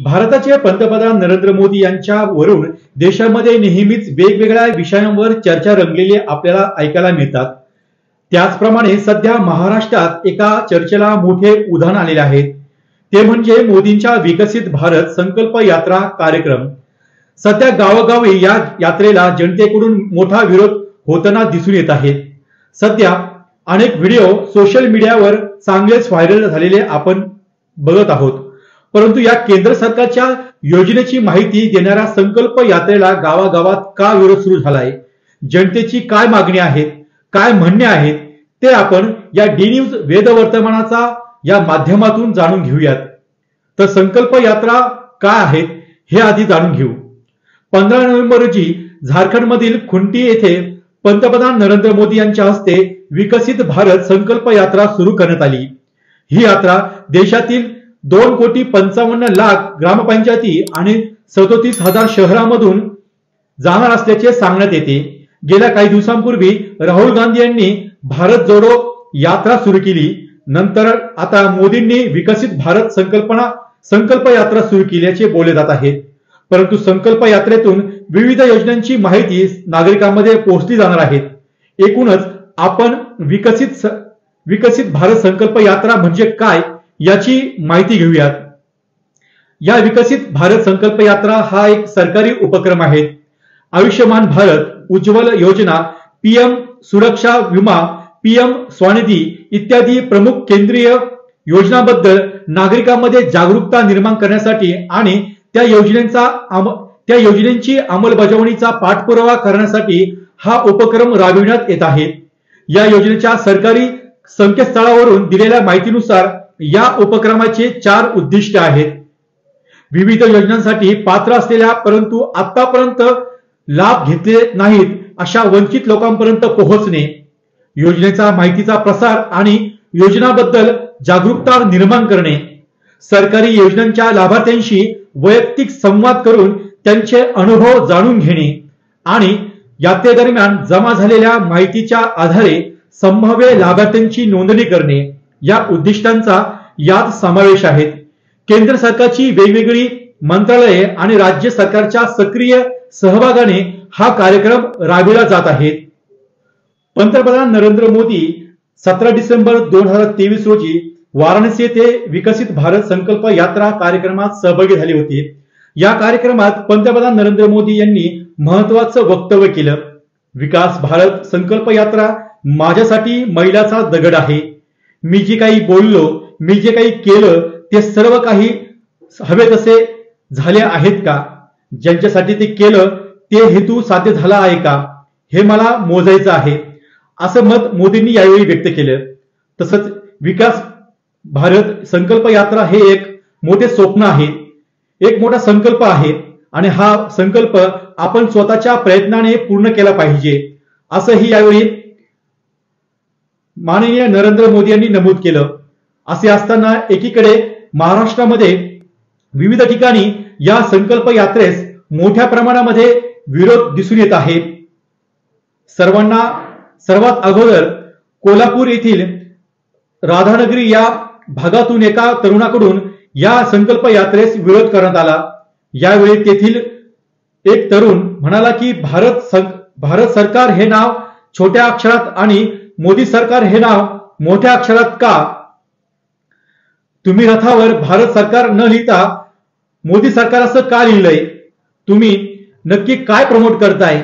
भारताचे पंतप्रधान नरेंद्र मोदी यांच्यावरून देशामध्ये नेहमीच वेगवेगळ्या विषयांवर चर्चा रंगलेली आपल्याला ऐकायला मिळतात। त्याचप्रमाणे सध्या महाराष्ट्रात एका चर्चेला मोठे उधाण आलेले आहे, ते म्हणजे मोदींच्या विकसित भारत संकल्प यात्रा कार्यक्रम। सध्या गावोगावी या यात्रेला जनतेकडून मोठा विरोध होताना दिसून येत आहे। सध्या अनेक व्हिडिओ सोशल मीडियावर चांगलेच व्हायरल झालेले आपण बघत आहोत, परंतु या केंद्र सरकारच्या योजनेची माहिती देणाऱ्या संकल्प यात्रेला गावागावात का विरोध सुरू झालाय, जनतेची काय मागणी आहेत, काय म्हणणे आहेत, ते आपण या डी न्यूज वेदवर्तमानाचा या माध्यमातून जाणून घेऊयात। तर संकल्प यात्रा काय आहेत हे आधी जाणून घेऊ। 15 नोव्हेंबर रोजी झारखंडमधील खुंटी येथे पंतप्रधान नरेंद्र मोदी यांच्या हस्ते विकसित भारत संकल्प यात्रा सुरू करण्यात आली। ही यात्रा देशातील 2,55,00,000 ग्रामपंचायती आणि 37,000 शहरांमधून जाणार असल्याचे सांगण्यात येते। गेल्या काही दिवसांपूर्वी राहुल गांधी यांनी भारत जोडो यात्रा सुरू केली, नंतर आता मोदींनी विकसित भारत संकल्प यात्रा सुरू केल्याचे बोलले जात आहे। परंतु संकल्प यात्रेतून विविध योजनांची माहिती नागरिकांमध्ये पोहोचली जाणार आहे। एकूणच आपण विकसित भारत संकल्प यात्रा म्हणजे काय याची माहिती घेऊयात। या विकसित भारत संकल्प यात्रा हा एक सरकारी उपक्रम आहे। आयुष्यमान भारत, उज्ज्वल योजना, पीएम सुरक्षा विमा, पीएम स्वनिधी इत्यादी प्रमुख केंद्रीय योजनांबद्दल नागरिकांमध्ये जागरूकता निर्माण करण्यासाठी आणि त्या योजनेची अंमलबजावणीचा पाठपुरावा करण्यासाठी हा उपक्रम राबविण्यात येत आहे। या योजनेच्या सरकारी संकेतस्थळावरून दिलेल्या माहितीनुसार या उपक्रमाचे 4 उद्दिष्ट आहेत। विविध योजनांसाठी पात्र असलेल्या परंतु आतापर्यंत लाभ घेतले नाहीत अशा वंचित लोकांपर्यंत पोहोचणे, योजनेचा माहितीचा प्रसार आणि योजनाबद्दल जागरूकता निर्माण करणे, सरकारी योजनांच्या लाभार्थ्यांशी वैयक्तिक संवाद करून त्यांचे अनुभव जाणून घेणे आणि यात्रेदरम्यान जमा झालेल्या माहितीच्या आधारे संभाव्य लाभार्थ्यांची नोंदणी करणे या उद्दिष्टांचा यात समावेश आहे। केंद्र सरकारची वेगवेगळी मंत्रालये आणि राज्य सरकारच्या सक्रिय सहभागाने हा कार्यक्रम राबविला जात आहे। पंतप्रधान नरेंद्र मोदी 17 डिसेंबर 2023 रोजी वाराणसी येथे विकसित भारत संकल्प यात्रा कार्यक्रमात सहभागी झाले होते। या कार्यक्रमात पंतप्रधान नरेंद्र मोदी यांनी महत्त्वाचं वक्तव्य केलं। विकास भारत संकल्प यात्रा माझ्यासाठी मैलाचा दगड आहे। मी जे काही बोललो, मी जे काही केलं ते सर्व काही हवे तसे झाले आहेत का? ज्यांच्यासाठी ते केलं ते हेतू साध्य झाला आहे का? हे मला मोजायचं आहे, असं मत मोदींनी यावेळी व्यक्त केलं। तसंच विकास भारत संकल्प यात्रा हे एक मोठे स्वप्न आहे, एक मोठा संकल्प आहे आणि हा संकल्प आपण स्वतःच्या प्रयत्नाने पूर्ण केला पाहिजे, असंही यावेळी माननीय नरेंद्र मोदी यांनी नमूद केलं। असे असताना एकीकडे महाराष्ट्रामध्ये विविध ठिकाणी या संकल्प यात्रेस मोठ्या प्रमाणामध्ये विरोध दिसून येत आहे। सर्वात अगोदर कोल्हापूर येथील राधानगरी या भागातून एका तरुणाकडून या संकल्प यात्रेस विरोध करण्यात आला। यावेळी तेथील एक तरुण म्हणाला की भारत सरकार हे नाव छोट्या अक्षरात आणि मोदी सरकार हे नाव मोठ्या अक्षरात का? तुम्ही रथावर भारत सरकार न लिहिता मोदी सरकार असं का लिहिलंय? तुम्ही नक्की काय प्रमोट करताय?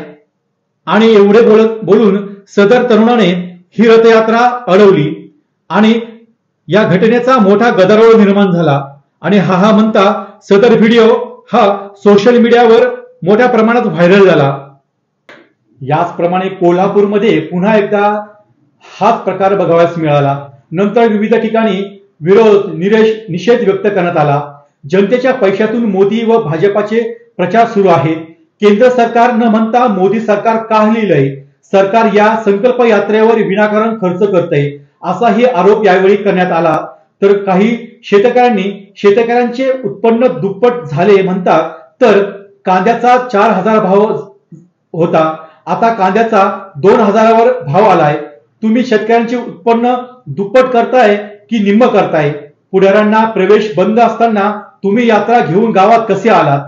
आणि एवढे बोलून सदर तरुणाने ही रथयात्रा अडवली आणि या घटनेचा मोठा गदारोळ निर्माण झाला आणि हा म्हणता सदर व्हिडिओ हा सोशल मीडियावर मोठ्या प्रमाणात व्हायरल झाला। याचप्रमाणे कोल्हापूरमध्ये पुन्हा एकदा हाच प्रकार बघावयास मिळाला। नंतर विविध ठिकाणी विरोध निषेध व्यक्त करण्यात आला। जनतेच्या पैशातून मोदी व भाजपाचे प्रचार सुरू आहे। केंद्र सरकार न म्हणता मोदी सरकार का लिहिलंय? सरकार या संकल्प यात्रेवर विनाकारण खर्च करतंय, असाही आरोप यावेळी करण्यात आला। तर काही शेतकऱ्यांचे उत्पन्न दुप्पट झाले म्हणतात, तर कांद्याचा 4,000 भाव होता, आता कांद्याचा 2,000वर भाव आलाय। तुम्ही शेतकऱ्यांचे उत्पन्न दुप्पट करताय की निम्म करताय? पुढाऱ्यांना प्रवेश बंद असताना तुम्ही यात्रा घेऊन गावात कसे आलात?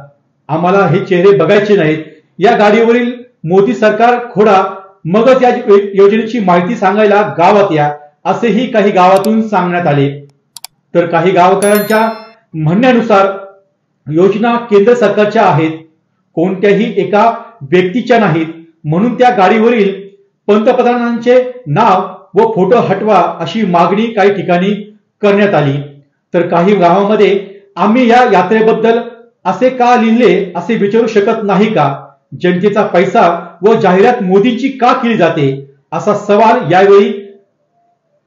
आम्हाला हे चेहरे बघायचे नाहीत. या गाडीवरील मोदी सरकार खोडा, मगच या योजनेची माहिती सांगायला गावात या, असेही काही गावातून सांगण्यात आले. तर काही गावकऱ्यांच्या म्हणण्यानुसार योजना केंद्र सरकारच्या आहेत, कोणत्याही एका व्यक्तीच्या नाहीत, म्हणून त्या गाडीवरील पंतप्रधानांचे नाव व फोटो हटवा अशी मागणी काही ठिकाणी करण्यात आली. तर काही गावामध्ये आम्ही या यात्रेबद्दल असे का लिहिले असे विचारू शकत नाही का? जनतेचा पैसा व जाहिरात मोदींची का केली जाते, असा सवाल यावेळी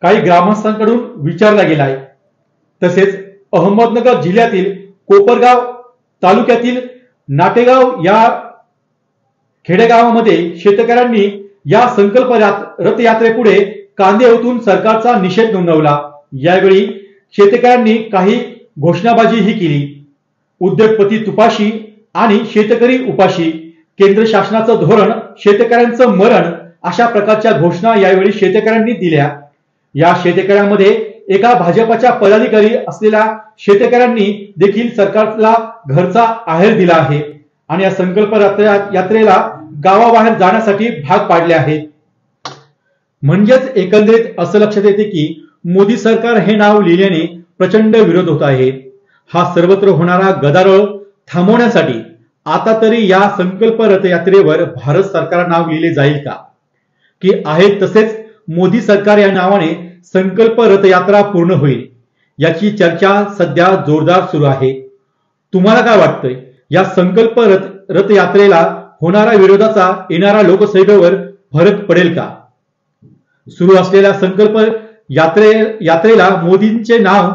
काही ग्रामस्थांकडून विचारला गेलाय. तसेच अहमदनगर जिल्ह्यातील कोपरगाव तालुक्यातील नाटेगाव या खेडेगावामध्ये शेतकऱ्यांनी या संकल्प रथयात्रेपुढे कांदे ओतून सरकारचा निषेध नोंदवला. यावेळी शेतकऱ्यांनी काही घोषणाबाजीही केली. उद्योगपती तुपाशी आणि शेतकरी उपाशी, केंद्र शासनाचं धोरण, शेतकऱ्यांचं मरण, अशा प्रकारच्या घोषणा यावेळी शेतकऱ्यांनी दिल्या. या शेतकऱ्यांमध्ये एका भाजपच्या पदाधिकारी असलेल्या शेतकऱ्यांनी देखील सरकारला घरचा आहेर दिला आहे आणि या संकल्प यात्रेला गावाबाहेर जाण्यासाठी भाग पाडले आहेत. म्हणजेच एकंदरीत असं लक्षात येते की मोदी सरकार हे नाव लिहिल्याने प्रचंड विरोध होत आहे. हा सर्वत्र होणारा गदारोळ थांबवण्यासाठी आता तरी या संकल्प रथयात्रेवर भारत सरकार नाव लिहिले जाईल का, की आहे तसेच मोदी सरकार या नावाने संकल्प रथयात्रा पूर्ण होईल, याची चर्चा सध्या जोरदार सुरू आहे. तुम्हाला काय वाटतंय? या संकल्प रथयात्रेला होणारा विरोधाचा येणाऱ्या लोकसभेवर फरक पडेल का? सुरू असलेल्या संकल्प यात्रेला मोदींचे नाव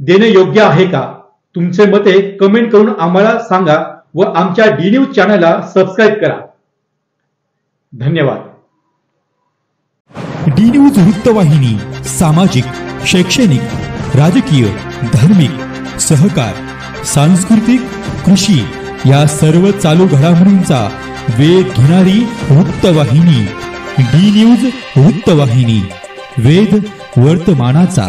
देणे योग्य आहे का? तुमचे मते कमेंट करून आम्हाला सांगा व आमच्या डी न्यूज चॅनलला सबस्क्राईब करा. धन्यवाद. डी न्यूज वृत्तवाहिनी सामाजिक, शैक्षणिक, राजकीय, धार्मिक, सहकार, सांस्कृतिक, कृषी या सर्व चालू घडामोडींचा वेध घेणारी वृत्तवाहिनी. डी न्यूज वृत्तवाहिनी, वेध वर्तमानाचा.